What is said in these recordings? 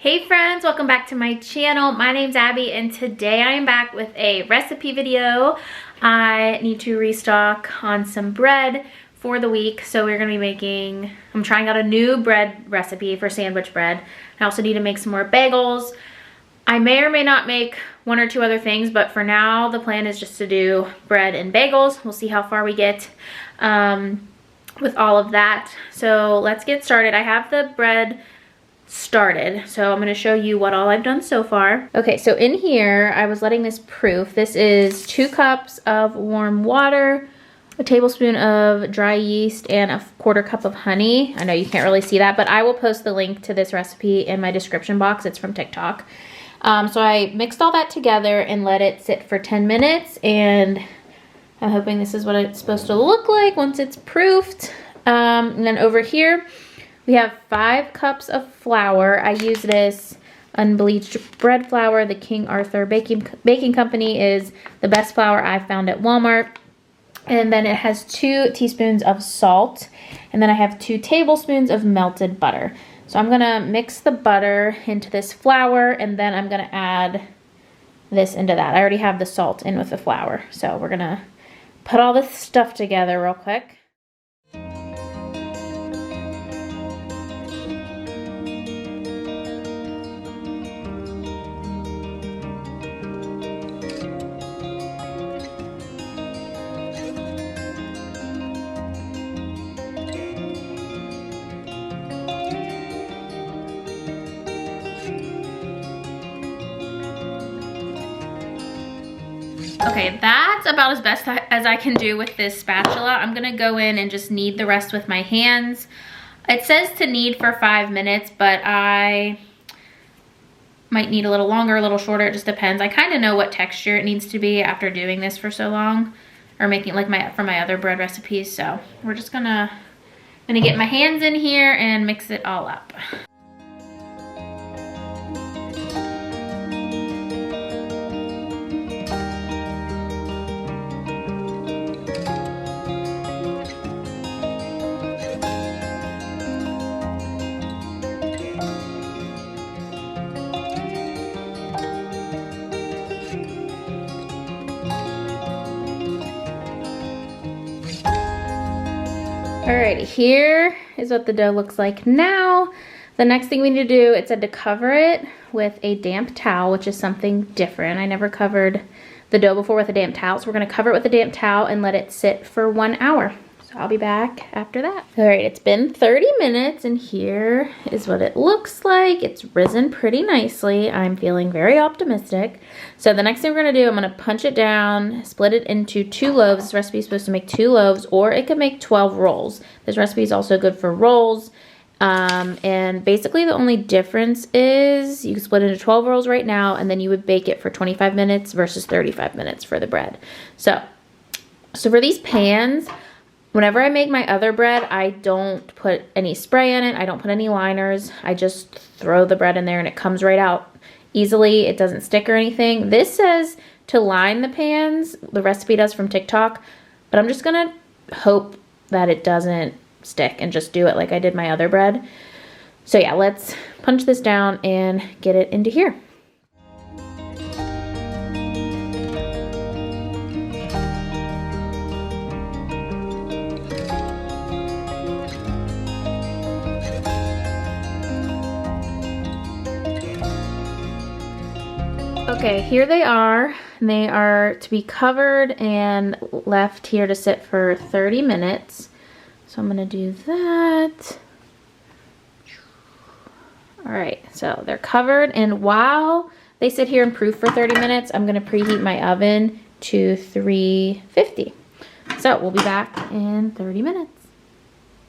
Hey friends, welcome back to my channel. My name's Abby and today I am back with a recipe video. I need to restock on some bread for the week, so we're gonna be making, I'm trying out a new bread recipe for sandwich bread. I also need to make some more bagels. I may or may not make one or two other things, but for now the plan is just to do bread and bagels. We'll see how far we get with all of that. So let's get started. I have the bread started, so I'm going to show you what all I've done so far. Okay, so in here I was letting this proof. This is 2 cups of warm water, a tablespoon of dry yeast, and a 1/4 cup of honey. I know you can't really see that, but I will post the link to this recipe in my description box. It's from TikTok. So I mixed all that together and let it sit for 10 minutes, and I'm hoping this is what it's supposed to look like once it's proofed. And then over here we have 5 cups of flour. I use this unbleached bread flour. The King Arthur Baking Company is the best flour I've found at Walmart. And then it has 2 teaspoons of salt. And then I have 2 tablespoons of melted butter. So I'm gonna mix the butter into this flour, and then I'm gonna add this into that. I already have the salt in with the flour. So we're gonna put all this stuff together real quick. Okay, that's about as best as I can do with this spatula. I'm gonna go in and just knead the rest with my hands. It says to knead for 5 minutes, but I might need a little longer, a little shorter, it just depends. I kind of know what texture it needs to be after doing this for so long, or making like for my other bread recipes. So we're just gonna get my hands in here and mix it all up. Alrighty, here is what the dough looks like now. The next thing we need to do, it said to cover it with a damp towel, which is something different. I never covered the dough before with a damp towel, so we're gonna cover it with a damp towel and let it sit for 1 hour. So I'll be back after that. All right, it's been 30 minutes and here is what it looks like. It's risen pretty nicely. I'm feeling very optimistic. So the next thing we're gonna do, I'm gonna punch it down, split it into 2 loaves. This recipe is supposed to make 2 loaves, or it could make 12 rolls. This recipe is also good for rolls. And basically the only difference is you can split it into 12 rolls right now, and then you would bake it for 25 minutes versus 35 minutes for the bread. So for these pans, whenever I make my other bread, I don't put any spray in it. I don't put any liners. I just throw the bread in there and it comes right out easily. It doesn't stick or anything. This says to line the pans. The recipe does from TikTok, but I'm just gonna hope that it doesn't stick and just do it like I did my other bread. So yeah, let's punch this down and get it into here. Okay, here they are. They are to be covered and left here to sit for 30 minutes. So I'm gonna do that. All right, so they're covered, and while they sit here and proof for 30 minutes, I'm gonna preheat my oven to 350. So we'll be back in 30 minutes.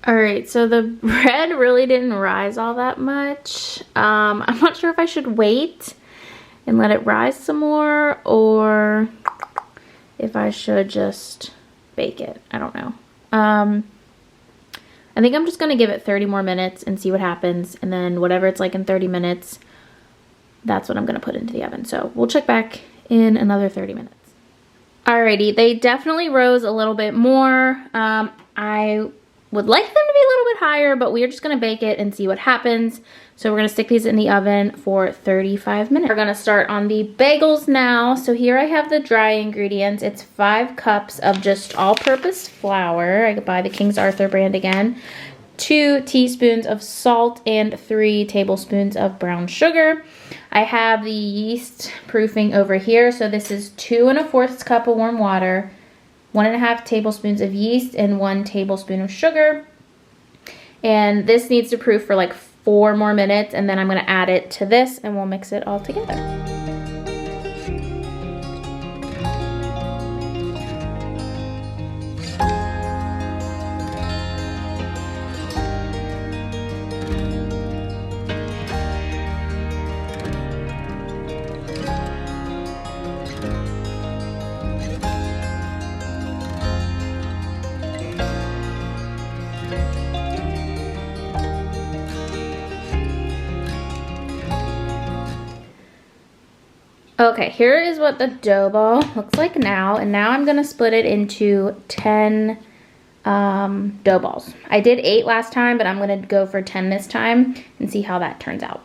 All right, so the bread really didn't rise all that much. I'm not sure if I should wait and let it rise some more, or if I should just bake it. I don't know. I think I'm just gonna give it 30 more minutes and see what happens, and then whatever it's like in 30 minutes, that's what I'm gonna put into the oven. So we'll check back in another 30 minutes. Alrighty, they definitely rose a little bit more. I would like them to be a little bit higher, but we're just gonna bake it and see what happens. So we're gonna stick these in the oven for 35 minutes. We're gonna start on the bagels now. So here I have the dry ingredients. It's 5 cups of just all-purpose flour. I could buy the King's Arthur brand again. 2 teaspoons of salt and 3 tablespoons of brown sugar. I have the yeast proofing over here. So this is 2 1/4 cup of warm water, 1.5 tablespoons of yeast, and 1 tablespoon of sugar. And this needs to proof for like 4 more minutes, and then I'm gonna add it to this and we'll mix it all together. Okay, here is what the dough ball looks like now, and now I'm gonna split it into 10 dough balls. I did 8 last time, but I'm gonna go for 10 this time and see how that turns out.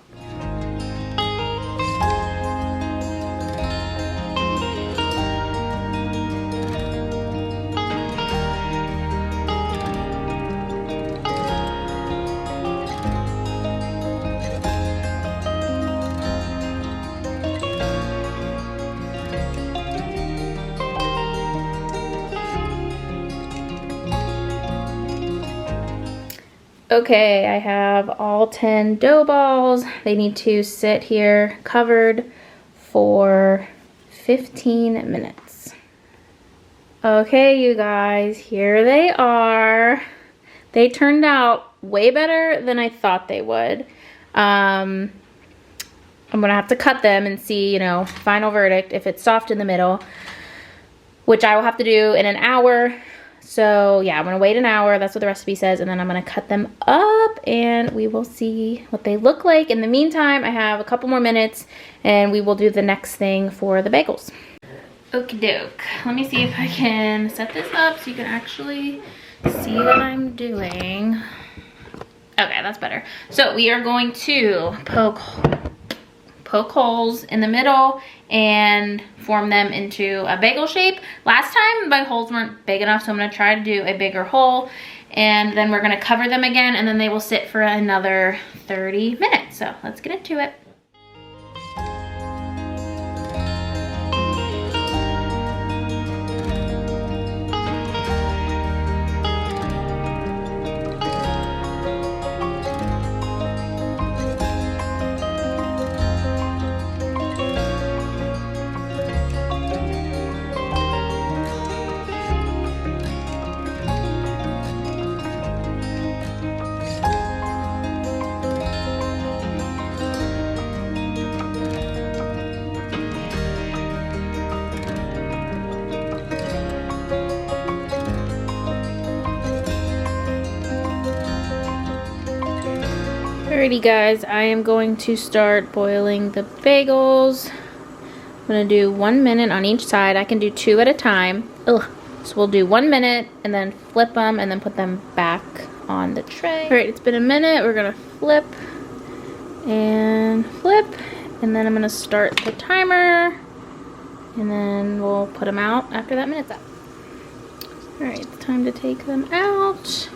Okay, I have all 10 dough balls. They need to sit here covered for 15 minutes. Okay, you guys, here they are. They turned out way better than I thought they would. I'm gonna have to cut them and see, you know, final verdict if it's soft in the middle, which I will have to do in an hour. So yeah, I'm gonna wait an hour, that's what the recipe says, and then I'm gonna cut them up and we will see what they look like. In the meantime, I have a couple more minutes and we will do the next thing for the bagels. Okie doke. Let me see if I can set this up so you can actually see what I'm doing. Okay, that's better. So we are going to poke holes in the middle and form them into a bagel shape. Last time my holes weren't big enough, so I'm gonna try to do a bigger hole, and then we're gonna cover them again, and then they will sit for another 30 minutes. So let's get into it. Alrighty guys, I am going to start boiling the bagels. I'm gonna do 1 minute on each side. I can do 2 at a time. Ugh. So we'll do 1 minute and then flip them and then put them back on the tray. Alright, it's been a minute. We're gonna flip and flip, and then I'm gonna start the timer, and then we'll put them out after that minute's up. Alright, it's time to take them out.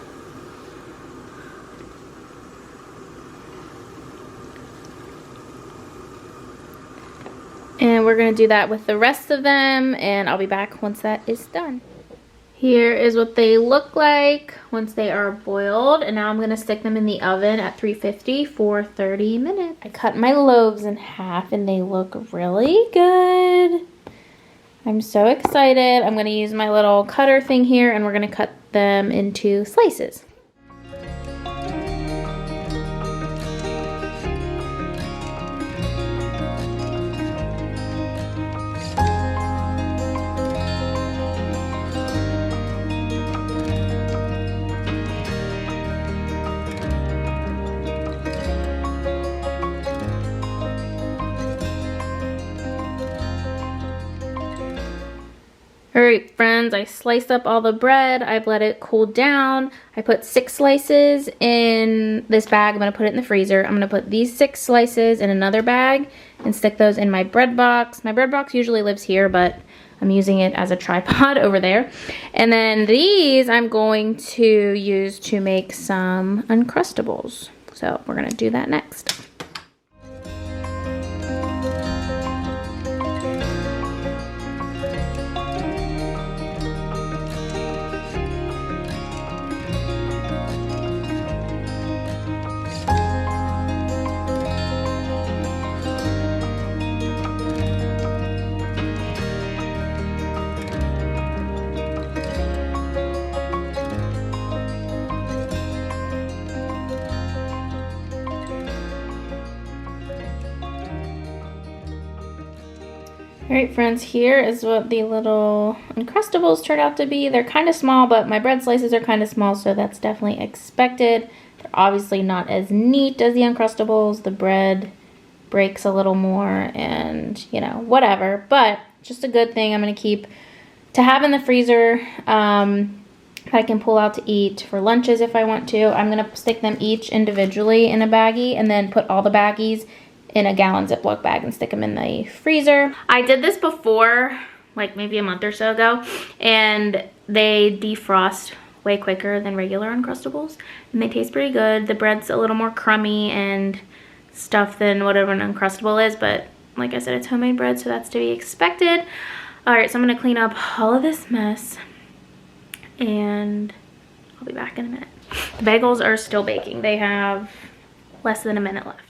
And we're gonna do that with the rest of them, and I'll be back once that is done. Here is what they look like once they are boiled, and now I'm gonna stick them in the oven at 350 for 30 minutes. I cut my loaves in half and they look really good. I'm so excited. I'm gonna use my little cutter thing here, and we're gonna cut them into slices. All right, friends, I sliced up all the bread. I've let it cool down. I put 6 slices in this bag. I'm gonna put it in the freezer. I'm gonna put these 6 slices in another bag and stick those in my bread box. My bread box usually lives here, but I'm using it as a tripod over there. And then these I'm going to use to make some Uncrustables. So we're gonna do that next. Alright friends, here is what the little Uncrustables turned out to be. They're kind of small, but my bread slices are kind of small, so that's definitely expected. They're obviously not as neat as the Uncrustables. The bread breaks a little more and, you know, whatever. But just a good thing I'm going to keep to have in the freezer that I can pull out to eat for lunches if I want to. I'm going to stick them each individually in a baggie and then put all the baggies in a gallon Ziploc bag and stick them in the freezer. I did this before, like maybe a month or so ago, and they defrost way quicker than regular Uncrustables, and they taste pretty good. The bread's a little more crummy and stuff than whatever an Uncrustable is, but like I said, it's homemade bread, so that's to be expected. All right, so I'm gonna clean up all of this mess, and I'll be back in a minute. The bagels are still baking. They have less than a minute left.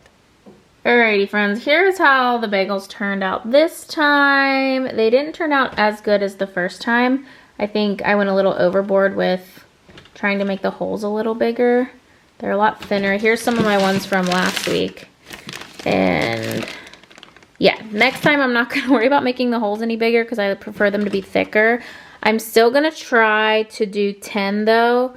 Alrighty friends, here's how the bagels turned out this time. They didn't turn out as good as the first time. I think I went a little overboard with trying to make the holes a little bigger. They're a lot thinner. Here's some of my ones from last week. And yeah, next time I'm not gonna worry about making the holes any bigger because I prefer them to be thicker. I'm still gonna try to do 10 though,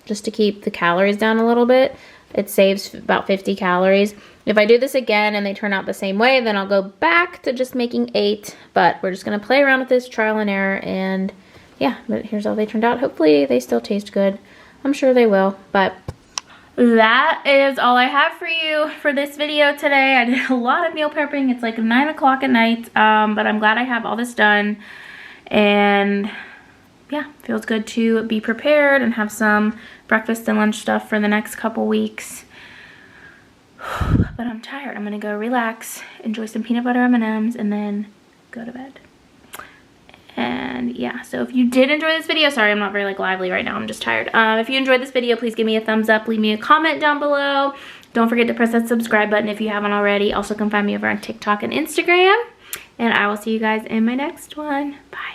just to keep the calories down a little bit. It saves about 50 calories. If I do this again and they turn out the same way, then I'll go back to just making 8. But we're just going to play around with this, trial and error. And yeah, but here's how they turned out. Hopefully they still taste good. I'm sure they will. But that is all I have for you for this video today. I did a lot of meal prepping. It's like 9 o'clock at night. But I'm glad I have all this done. And yeah, feels good to be prepared and have some breakfast and lunch stuff for the next couple weeks. But I'm tired. I'm gonna go relax, enjoy some peanut butter M&Ms, and then go to bed. And yeah, so if you did enjoy this video, sorry I'm not very like lively right now, I'm just tired. If you enjoyed this video, please give me a thumbs up, leave me a comment down below. Don't forget to press that subscribe button if you haven't already. Also come find me over on TikTok and Instagram. And I will see you guys in my next one. Bye.